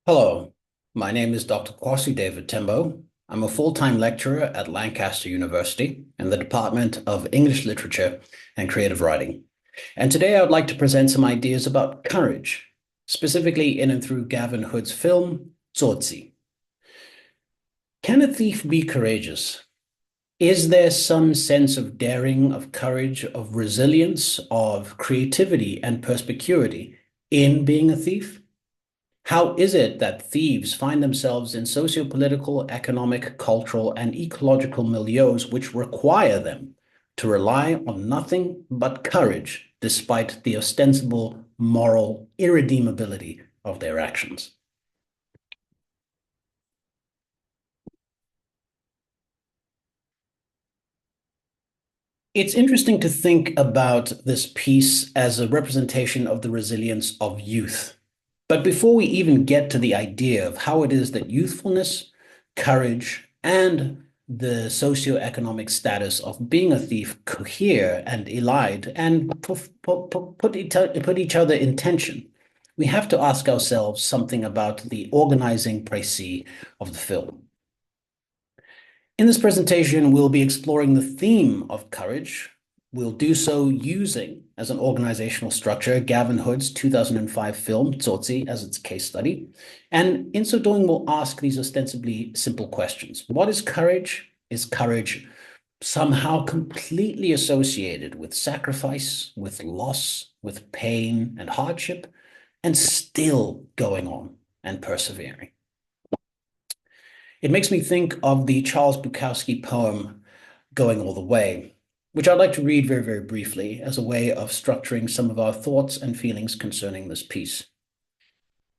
Hello, my name is Dr. Kwasu Tembo. I'm a full-time lecturer at Lancaster University in the Department of English Literature and Creative Writing. And today I would like to present some ideas about courage, specifically in and through Gavin Hood's film, Tsotsi. Can a thief be courageous? Is there some sense of daring, of courage, of resilience, of creativity and perspicuity in being a thief? How is it that thieves find themselves in socio-political, economic, cultural, and ecological milieus which require them to rely on nothing but courage, despite the ostensible moral irredeemability of their actions? It's interesting to think about this piece as a representation of the resilience of youth. But before we even get to the idea of how it is that youthfulness, courage, and the socioeconomic status of being a thief cohere and elide and put each other in tension, we have to ask ourselves something about the organizing précis of the film. In this presentation, we'll be exploring the theme of courage. We'll do so using, as an organizational structure, Gavin Hood's 2005 film, Tsotsi, as its case study. And in so doing, we'll ask these ostensibly simple questions. What is courage? Is courage somehow completely associated with sacrifice, with loss, with pain and hardship, and still going on and persevering? It makes me think of the Charles Bukowski poem, Going All the Way, which I'd like to read very, very briefly as a way of structuring some of our thoughts and feelings concerning this piece.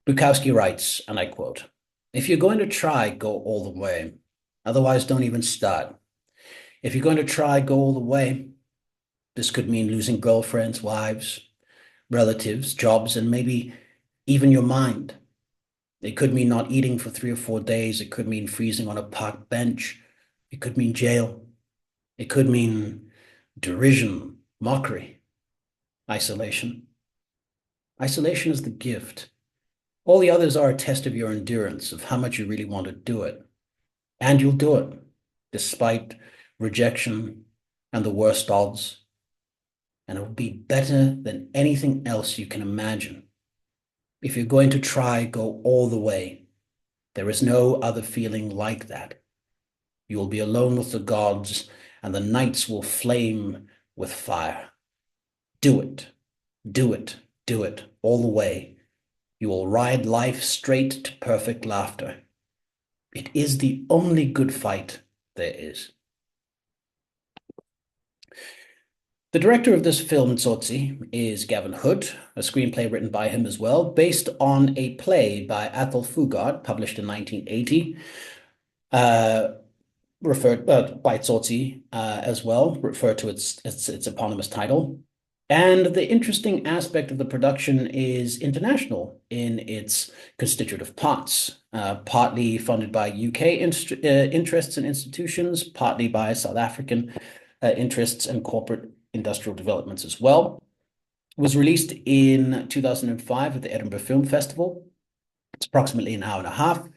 Bukowski writes, and I quote, "If you're going to try, go all the way. Otherwise, don't even start. If you're going to try, go all the way. This could mean losing girlfriends, wives, relatives, jobs, and maybe even your mind. It could mean not eating for 3 or 4 days. It could mean freezing on a park bench. It could mean jail. It could mean derision, mockery, isolation. Isolation is the gift. All the others are a test of your endurance, of how much you really want to do it. And you'll do it, despite rejection and the worst odds. And it will be better than anything else you can imagine. If you're going to try, go all the way. There is no other feeling like that. You will be alone with the gods, and the nights will flame with fire. Do it, do it, do it, all the way. You will ride life straight to perfect laughter. It is the only good fight there is." The director of this film, Tsotsi, is Gavin Hood, a screenplay written by him as well, based on a play by Athol Fugard, published in 1980, referred by Tsotsi as well, referred to its eponymous title. And the interesting aspect of the production is international in its constitutive parts, partly funded by UK interests and institutions, partly by South African interests and corporate industrial developments as well. It was released in 2005 at the Edinburgh Film Festival. It's approximately an hour and a half.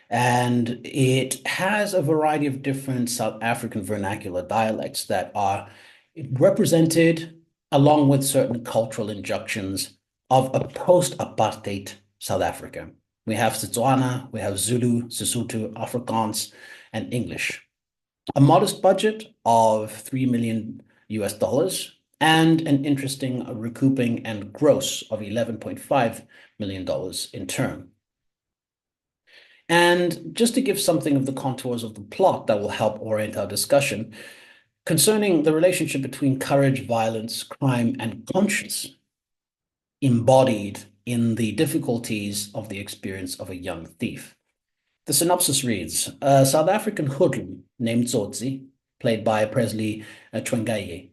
And it has a variety of different South African vernacular dialects that are represented along with certain cultural injunctions of a post-apartheid South Africa. We have Setswana, we have Zulu, Sesotho, Afrikaans, and English. A modest budget of $3 million and an interesting recouping and gross of $11.5 million in turn. And just to give something of the contours of the plot that will help orient our discussion, concerning the relationship between courage, violence, crime, and conscience, embodied in the difficulties of the experience of a young thief. The synopsis reads, a South African hoodlum named Tsotsi, played by Presley Twengaye,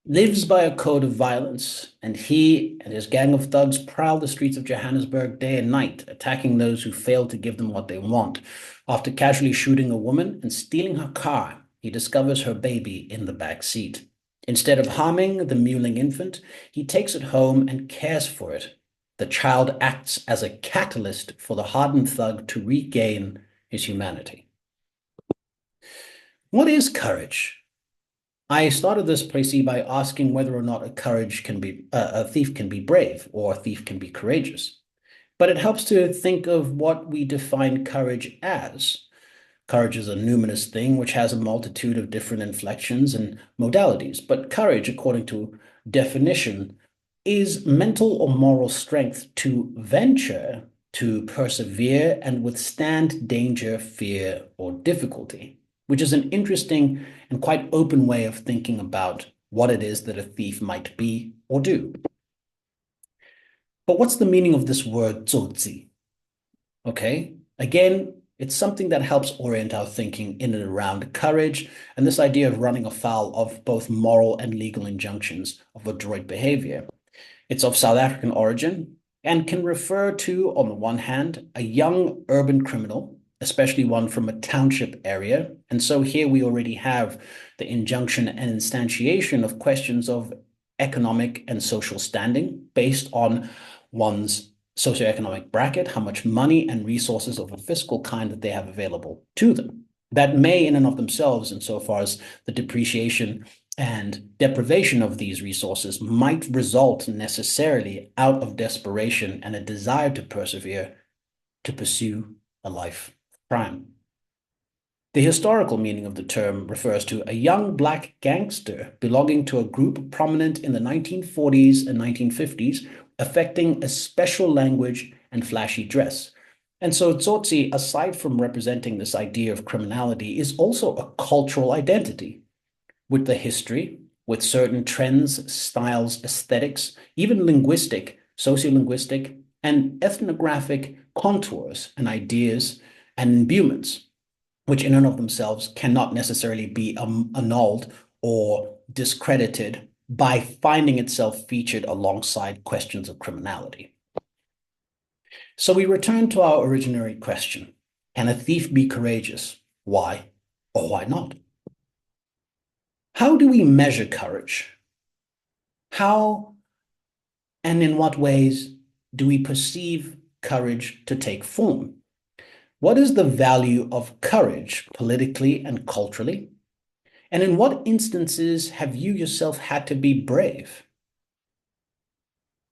lives by a code of violence, and he and his gang of thugs prowl the streets of Johannesburg day and night, attacking those who fail to give them what they want. After casually shooting a woman and stealing her car, he discovers her baby in the back seat. Instead of harming the mewling infant, he takes it home and cares for it. The child acts as a catalyst for the hardened thug to regain his humanity. What is courage? I started this précis by asking whether or not a thief can be brave or a thief can be courageous. But it helps to think of what we define courage as. Courage is a numinous thing which has a multitude of different inflections and modalities. But courage, according to definition, is mental or moral strength to venture, to persevere, and withstand danger, fear, or difficulty, which is an interesting and quite open way of thinking about what it is that a thief might be or do. But what's the meaning of this word Tsotsi? Okay, again, it's something that helps orient our thinking in and around courage and this idea of running afoul of both moral and legal injunctions of adroit behavior. It's of South African origin and can refer to, on the one hand, a young urban criminal, especially one from a township area. And so here we already have the injunction and instantiation of questions of economic and social standing based on one's socioeconomic bracket, how much money and resources of a fiscal kind that they have available to them. That may, in and of themselves, insofar as the depreciation and deprivation of these resources might result necessarily out of desperation and a desire to persevere, to pursue a life of crime. The historical meaning of the term refers to a young black gangster belonging to a group prominent in the 1940s and 1950s, affecting a special language and flashy dress. And so Tsotsi, aside from representing this idea of criminality, is also a cultural identity with the history, with certain trends, styles, aesthetics, even linguistic, sociolinguistic, and ethnographic contours and ideas and imbuements, which in and of themselves cannot necessarily be annulled or discredited by finding itself featured alongside questions of criminality. So we return to our originary question. Can a thief be courageous? Why or why not? How do we measure courage? How and in what ways do we perceive courage to take form? What is the value of courage politically and culturally? And in what instances have you yourself had to be brave?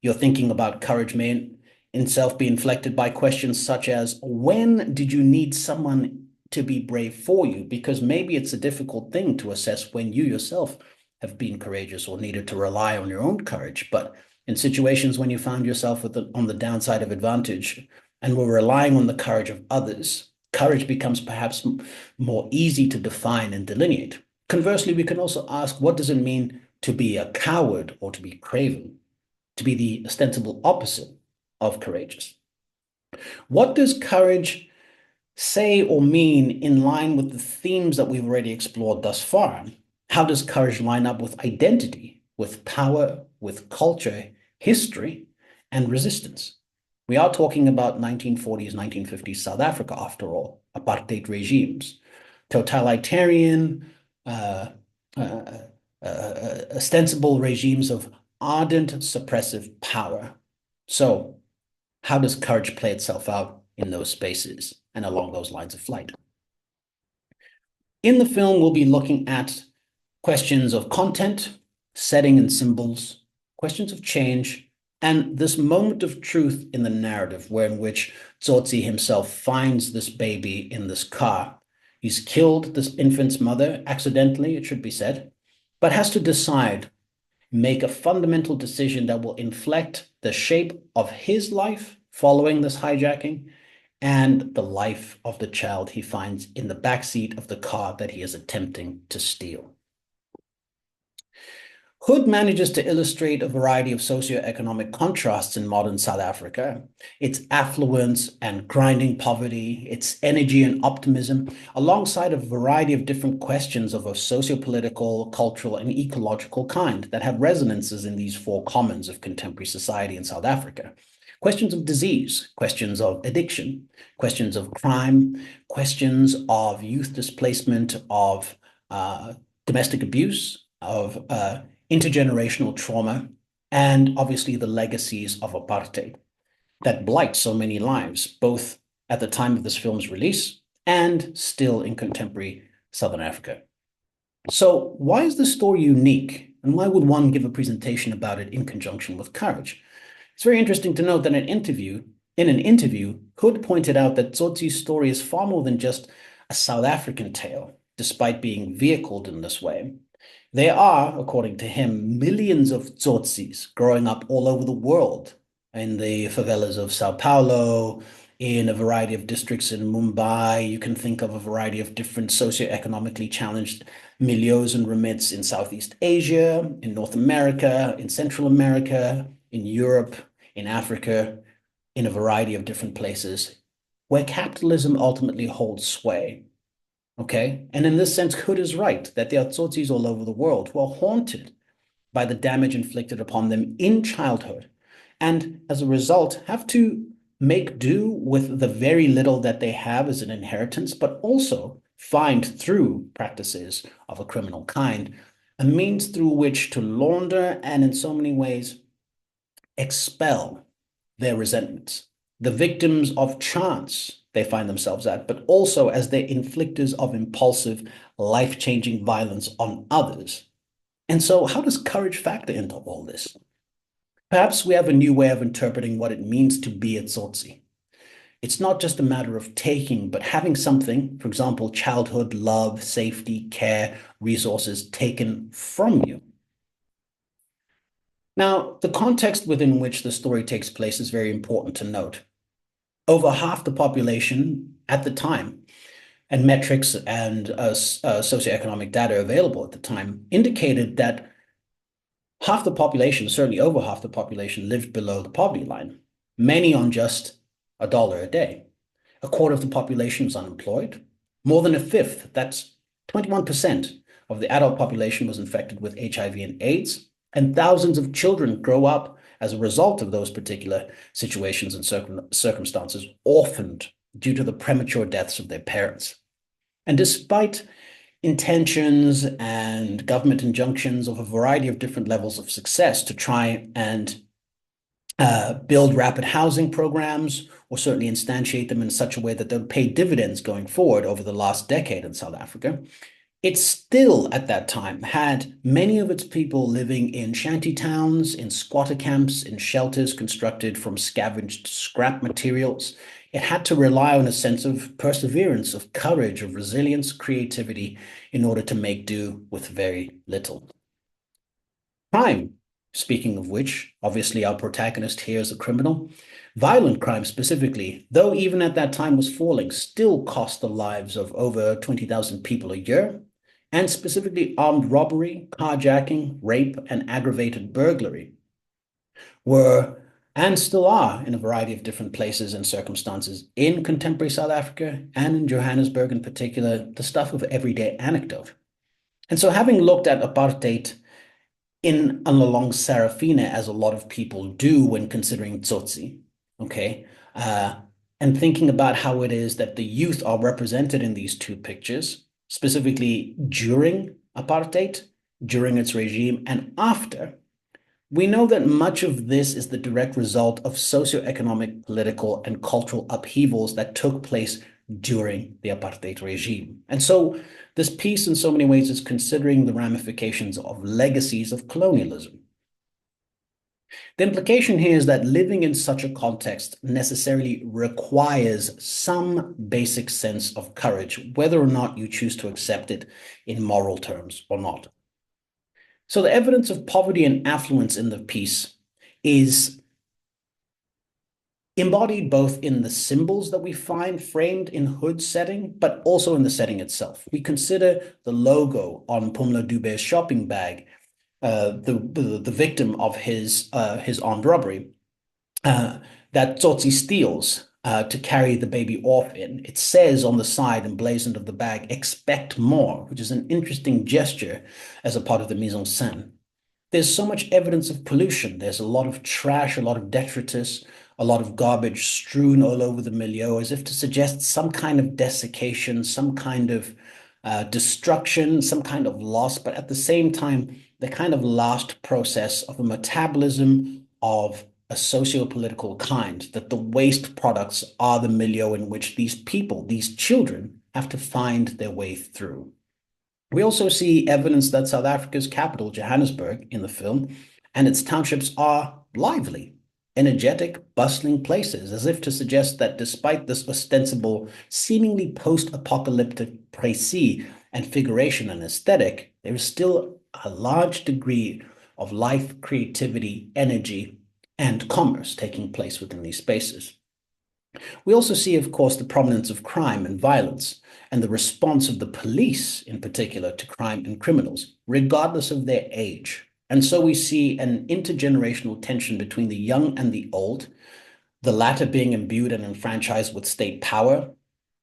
Your thinking about courage may in self be inflected by questions such as, when did you need someone to be brave for you? Because maybe it's a difficult thing to assess when you yourself have been courageous or needed to rely on your own courage. But in situations when you found yourself on the downside of advantage and were relying on the courage of others, courage becomes perhaps more easy to define and delineate. Conversely, we can also ask, what does it mean to be a coward or to be craven, to be the ostensible opposite of courageous? What does courage say or mean in line with the themes that we've already explored thus far? How does courage line up with identity, with power, with culture, history, and resistance? We are talking about 1940s, 1950s South Africa, after all, apartheid regimes, totalitarian, ostensible regimes of ardent suppressive power. So how does courage play itself out in those spaces and along those lines of flight? In the film, we'll be looking at questions of content, setting and symbols, questions of change, and this moment of truth in the narrative in which Tsotsi himself finds this baby in this car. He's killed this infant's mother, accidentally, it should be said, but has to decide, make a fundamental decision that will inflect the shape of his life following this hijacking and the life of the child he finds in the backseat of the car that he is attempting to steal. Hood manages to illustrate a variety of socioeconomic contrasts in modern South Africa, its affluence and grinding poverty, its energy and optimism, alongside a variety of different questions of a sociopolitical, cultural, and ecological kind that have resonances in these four commons of contemporary society in South Africa. Questions of disease, questions of addiction, questions of crime, questions of youth displacement, of domestic abuse, of intergenerational trauma, and obviously the legacies of apartheid. that blight so many lives, both at the time of this film's release and still in contemporary Southern Africa. So, why is this story unique? And why would one give a presentation about it in conjunction with courage? It's very interesting to note that in an interview, Hood pointed out that Tsotsi's story is far more than just a South African tale, despite being vehicled in this way. There are, according to him, millions of Tsotsis growing up all over the world, in the favelas of Sao Paulo, in a variety of districts in Mumbai. You can think of a variety of different socioeconomically challenged milieus and remits in Southeast Asia, in North America, in Central America, in Europe, in Africa, in a variety of different places where capitalism ultimately holds sway. Okay. And in this sense, Hood is right that there are Tsotsis all over the world who are haunted by the damage inflicted upon them in childhood, and as a result, have to make do with the very little that they have as an inheritance, but also find through practices of a criminal kind a means through which to launder and in so many ways expel their resentments. The victims of chance they find themselves at, but also as their inflictors of impulsive, life-changing violence on others. And so, how does courage factor into all this? Perhaps we have a new way of interpreting what it means to be a Tsotsi. It's not just a matter of taking, but having something, for example, childhood, love, safety, care, resources taken from you. Now, the context within which the story takes place is very important to note. Over half the population at the time, and metrics and socioeconomic data available at the time, indicated that half the population, certainly over half the population, lived below the poverty line, many on just $1 a day. A quarter of the population was unemployed. More than a fifth, that's 21% of the adult population, was infected with HIV and AIDS. And thousands of children grow up as a result of those particular situations and circumstances, orphaned due to the premature deaths of their parents. And despite intentions and government injunctions of a variety of different levels of success to try and build rapid housing programs, or certainly instantiate them in such a way that they'll pay dividends going forward over the last decade in South Africa, it still at that time had many of its people living in shanty towns, in squatter camps, in shelters constructed from scavenged scrap materials. It had to rely on a sense of perseverance, of courage, of resilience, creativity in order to make do with very little. Crime, speaking of which, obviously our protagonist here is a criminal. Violent crime specifically, though even at that time was falling, still cost the lives of over 20,000 people a year, and specifically armed robbery, carjacking, rape, and aggravated burglary were and still are in a variety of different places and circumstances in contemporary South Africa and in Johannesburg in particular, the stuff of everyday anecdote. And so having looked at apartheid in and along Sarafina, as a lot of people do when considering Tsotsi, okay, and thinking about how it is that the youth are represented in these two pictures, specifically during apartheid, during its regime, and after, we know that much of this is the direct result of socioeconomic, political, and cultural upheavals that took place during the apartheid regime. And so this piece, in so many ways, is considering the ramifications of legacies of colonialism. The implication here is that living in such a context necessarily requires some basic sense of courage, whether or not you choose to accept it in moral terms or not. So the evidence of poverty and affluence in the piece is embodied both in the symbols that we find framed in Hood's setting, but also in the setting itself. We consider the logo on Pumla Dube's shopping bag, the victim of his armed robbery, that Tsotsi steals to carry the baby off in. It says on the side, emblazoned of the bag, "Expect more," which is an interesting gesture as a part of the mise en scène. There's so much evidence of pollution. There's a lot of trash, a lot of detritus, a lot of garbage strewn all over the milieu, as if to suggest some kind of desiccation, some kind of destruction, some kind of loss, but at the same time, the kind of last process of a metabolism of a socio-political kind, that the waste products are the milieu in which these people, these children, have to find their way through. We also see evidence that South Africa's capital, Johannesburg, in the film, and its townships are lively, energetic, bustling places, as if to suggest that despite this ostensible, seemingly post-apocalyptic précis and figuration and aesthetic, there is still a large degree of life, creativity, energy, and commerce taking place within these spaces. We also see, of course, the prominence of crime and violence, and the response of the police in particular to crime and criminals, regardless of their age. And so we see an intergenerational tension between the young and the old, the latter being imbued and enfranchised with state power,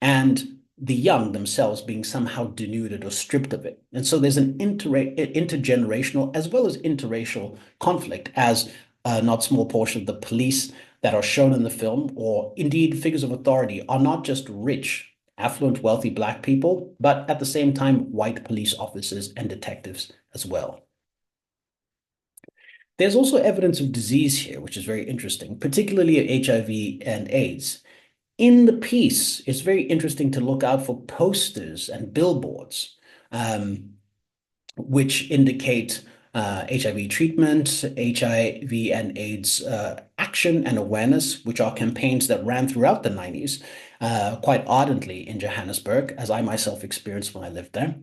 and the young themselves being somehow denuded or stripped of it. And so there's an intergenerational as well as interracial conflict, as a not small portion of the police that are shown in the film, or indeed figures of authority, are not just rich, affluent, wealthy Black people, but at the same time, white police officers and detectives as well. There's also evidence of disease here, which is very interesting, particularly HIV and AIDS. In the piece, it's very interesting to look out for posters and billboards, which indicate HIV treatment, HIV and AIDS action and awareness, which are campaigns that ran throughout the 90s quite ardently in Johannesburg, as I myself experienced when I lived there.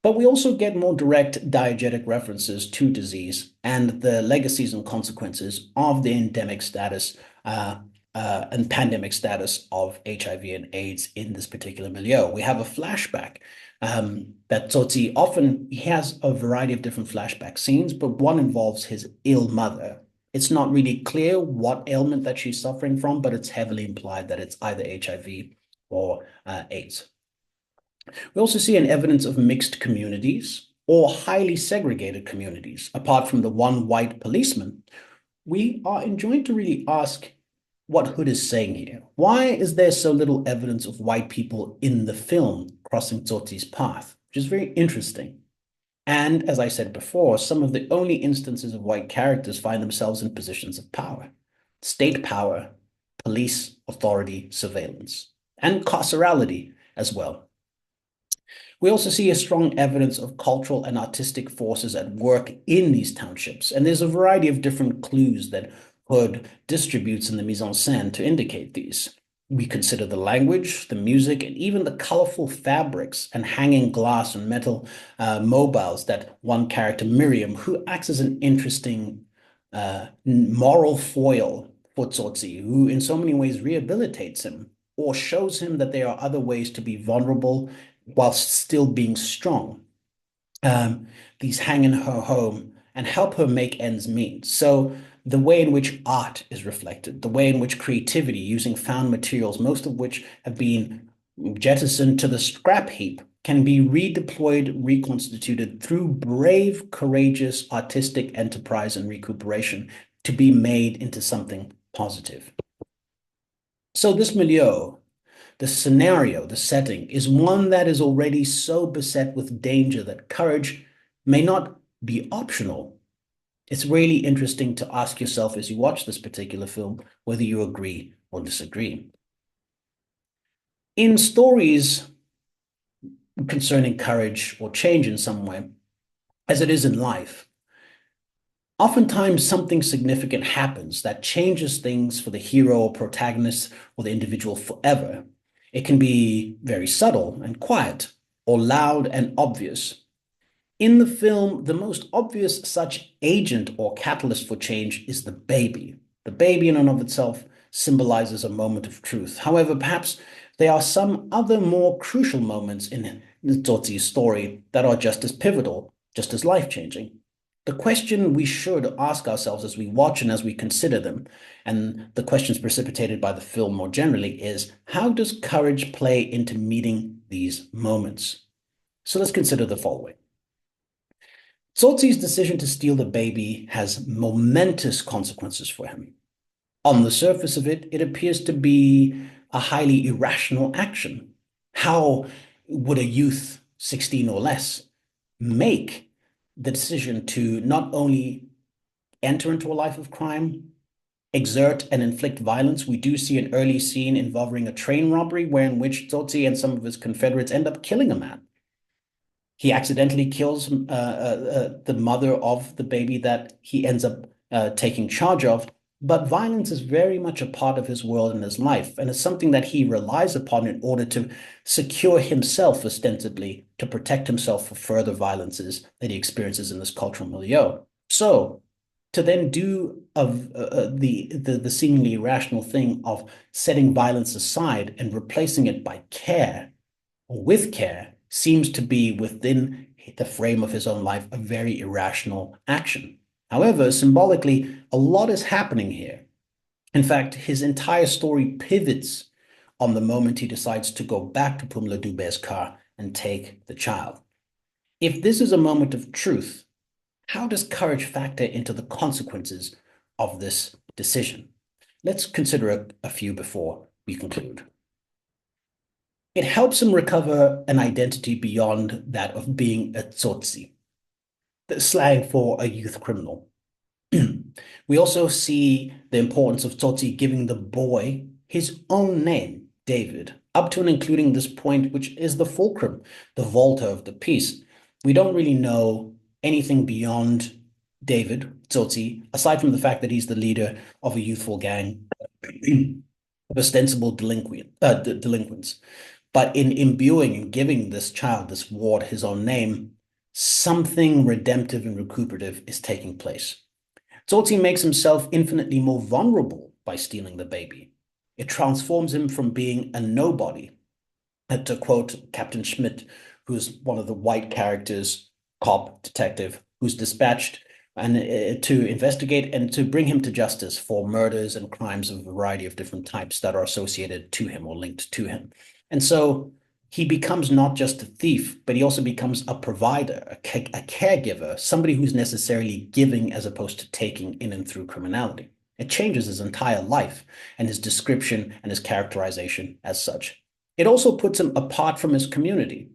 But we also get more direct diegetic references to disease and the legacies and consequences of the endemic status and pandemic status of HIV and AIDS in this particular milieu. We have a flashback that Tsotsi often, he has a variety of different flashback scenes, but one involves his ill mother. It's not really clear what ailment that she's suffering from, but it's heavily implied that it's either HIV or AIDS. We also see an evidence of mixed communities or highly segregated communities. Apart from the one white policeman, we are enjoined to really ask what Hood is saying here. Why is there so little evidence of white people in the film crossing Tsotsi's path? Which is very interesting. And as I said before, some of the only instances of white characters find themselves in positions of power. State power, police, authority, surveillance, and carcerality as well. We also see a strong evidence of cultural and artistic forces at work in these townships, and there's a variety of different clues that Hood distributes in the mise en scène to indicate these. We consider the language, the music, and even the colorful fabrics and hanging glass and metal mobiles that one character, Miriam, who acts as an interesting moral foil for Tsotsi, who in so many ways rehabilitates him or shows him that there are other ways to be vulnerable whilst still being strong. These hang in her home and help her make ends meet. So the way in which art is reflected, the way in which creativity using found materials, most of which have been jettisoned to the scrap heap, can be redeployed, reconstituted through brave, courageous, artistic enterprise and recuperation to be made into something positive. So this milieu, the scenario, the setting, is one that is already so beset with danger that courage may not be optional. It's really interesting to ask yourself as you watch this particular film whether you agree or disagree. In stories concerning courage or change in some way, as it is in life, oftentimes something significant happens that changes things for the hero or protagonist or the individual forever. It can be very subtle and quiet, or loud and obvious. In the film, the most obvious such agent or catalyst for change is the baby. The baby in and of itself symbolizes a moment of truth. However, perhaps there are some other more crucial moments in Tsotsi's story that are just as pivotal, just as life-changing. The question we should ask ourselves as we watch and as we consider them, and the questions precipitated by the film more generally, is how does courage play into meeting these moments? So let's consider the following. Tsotsi's decision to steal the baby has momentous consequences for him. On the surface of it, it appears to be a highly irrational action. How would a youth 16 or less make the decision to not only enter into a life of crime, exert and inflict violence. We do see an early scene involving a train robbery wherein which Tsotsi and some of his Confederates end up killing a man. He accidentally kills the mother of the baby that he ends up taking charge of. But violence is very much a part of his world and his life, and it's something that he relies upon in order to secure himself, ostensibly, to protect himself for further violences that he experiences in this cultural milieu. So, to then do of the seemingly irrational thing of setting violence aside and replacing it by care or with care seems to be within the frame of his own life a very irrational action. However, symbolically, a lot is happening here. In fact, his entire story pivots on the moment he decides to go back to Pumla Dube's car and take the child. If this is a moment of truth, how does courage factor into the consequences of this decision? Let's consider a few before we conclude. It helps him recover an identity beyond that of being a Tsotsi, the slang for a youth criminal. We also see the importance of Tsotsi giving the boy his own name, David, up to and including this point, which is the fulcrum, the volta of the piece. We don't really know anything beyond David, Tsotsi, aside from the fact that he's the leader of a youthful gang of ostensible delinquents. But in imbuing and giving this child, this ward, his own name, something redemptive and recuperative is taking place. Tsotsi makes himself infinitely more vulnerable by stealing the baby. It transforms him from being a nobody, to quote Captain Schmidt, who's one of the white characters, cop, detective, who's dispatched and to investigate and to bring him to justice for murders and crimes of a variety of different types that are associated to him or linked to him. And so he becomes not just a thief, but he also becomes a provider, a caregiver, somebody who's necessarily giving as opposed to taking in and through criminality. It changes his entire life and his description and his characterization as such. It also puts him apart from his community.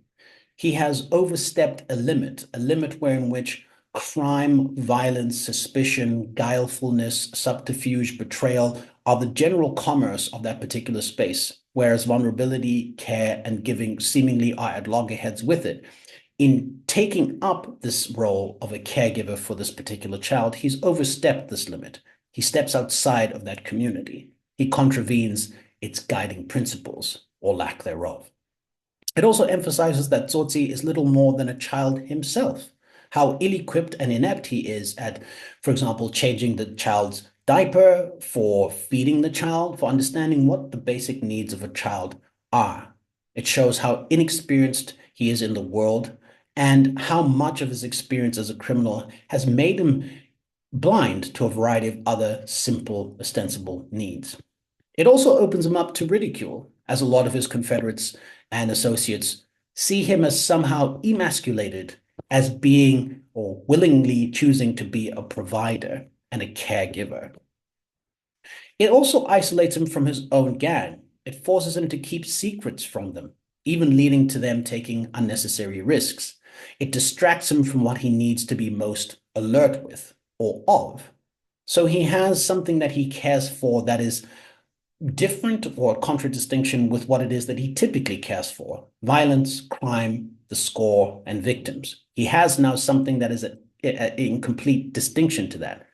He has overstepped a limit wherein which crime, violence, suspicion, guilefulness, subterfuge, betrayal are the general commerce of that particular space, whereas vulnerability, care, and giving seemingly are at loggerheads with it. In taking up this role of a caregiver for this particular child, he's overstepped this limit. He steps outside of that community. He contravenes its guiding principles or lack thereof. It also emphasizes that Tsotsi is little more than a child himself, how ill-equipped and inept he is at, for example, changing the child's diaper, for feeding the child, for understanding what the basic needs of a child are. It shows how inexperienced he is in the world and how much of his experience as a criminal has made him blind to a variety of other simple, ostensible needs. It also opens him up to ridicule, as a lot of his Confederates and associates see him as somehow emasculated, as being or willingly choosing to be a provider and a caregiver. It also isolates him from his own gang. It forces him to keep secrets from them, even leading to them taking unnecessary risks. It distracts him from what he needs to be most alert with or of. So he has something that he cares for that is different or contradistinction with what it is that he typically cares for: violence, crime, the score, and victims. He has now something that is in complete distinction to that.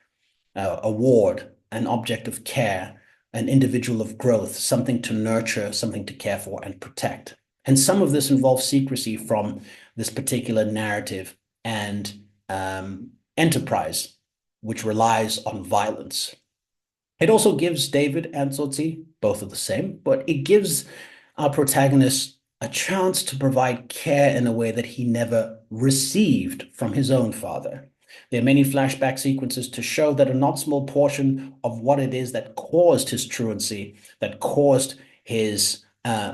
A ward, an object of care, an individual of growth, something to nurture, something to care for and protect. And some of this involves secrecy from this particular narrative and enterprise, which relies on violence. It also gives David and Tsotsi, both of the same, but it gives our protagonist a chance to provide care in a way that he never received from his own father. There are many flashback sequences to show that a not small portion of what it is that caused his truancy, that caused his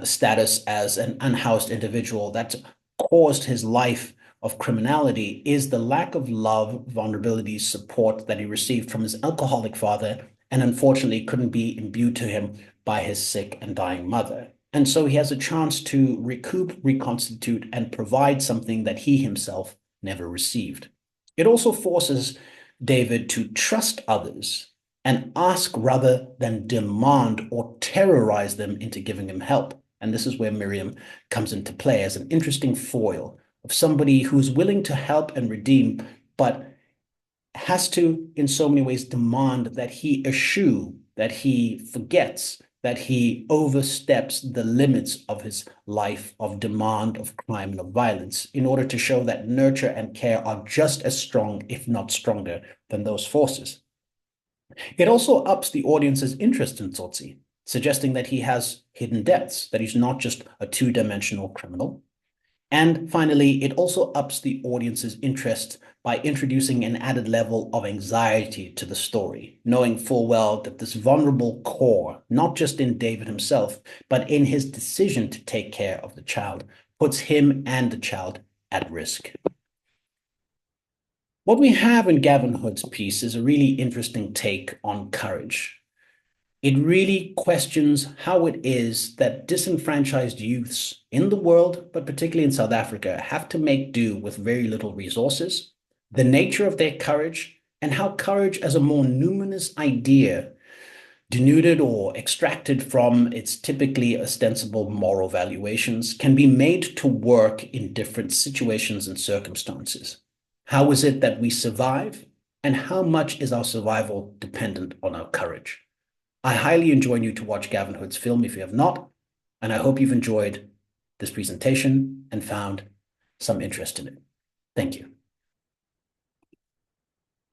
status as an unhoused individual, that caused his life of criminality, is the lack of love, vulnerability, support that he received from his alcoholic father, and unfortunately couldn't be imbued to him by his sick and dying mother. And so he has a chance to recoup, reconstitute, and provide something that he himself never received. It also forces David to trust others and ask rather than demand or terrorize them into giving him help. And this is where Miriam comes into play as an interesting foil of somebody who's willing to help and redeem, but has to, in so many ways, demand that he eschew, that he forgets, that he oversteps the limits of his life of demand, of crime, and of violence in order to show that nurture and care are just as strong, if not stronger, than those forces. It also ups the audience's interest in Tsotsi, suggesting that he has hidden depths, that he's not just a two-dimensional criminal. And finally, it also ups the audience's interest by introducing an added level of anxiety to the story, knowing full well that this vulnerable core, not just in David himself, but in his decision to take care of the child, puts him and the child at risk. What we have in Gavin Hood's piece is a really interesting take on courage. It really questions how it is that disenfranchised youths in the world, but particularly in South Africa, have to make do with very little resources, the nature of their courage, and how courage as a more numinous idea, denuded or extracted from its typically ostensible moral valuations, can be made to work in different situations and circumstances. How is it that we survive, and how much is our survival dependent on our courage? I highly enjoin you to watch Gavin Hood's film if you have not, and I hope you've enjoyed this presentation and found some interest in it. Thank you.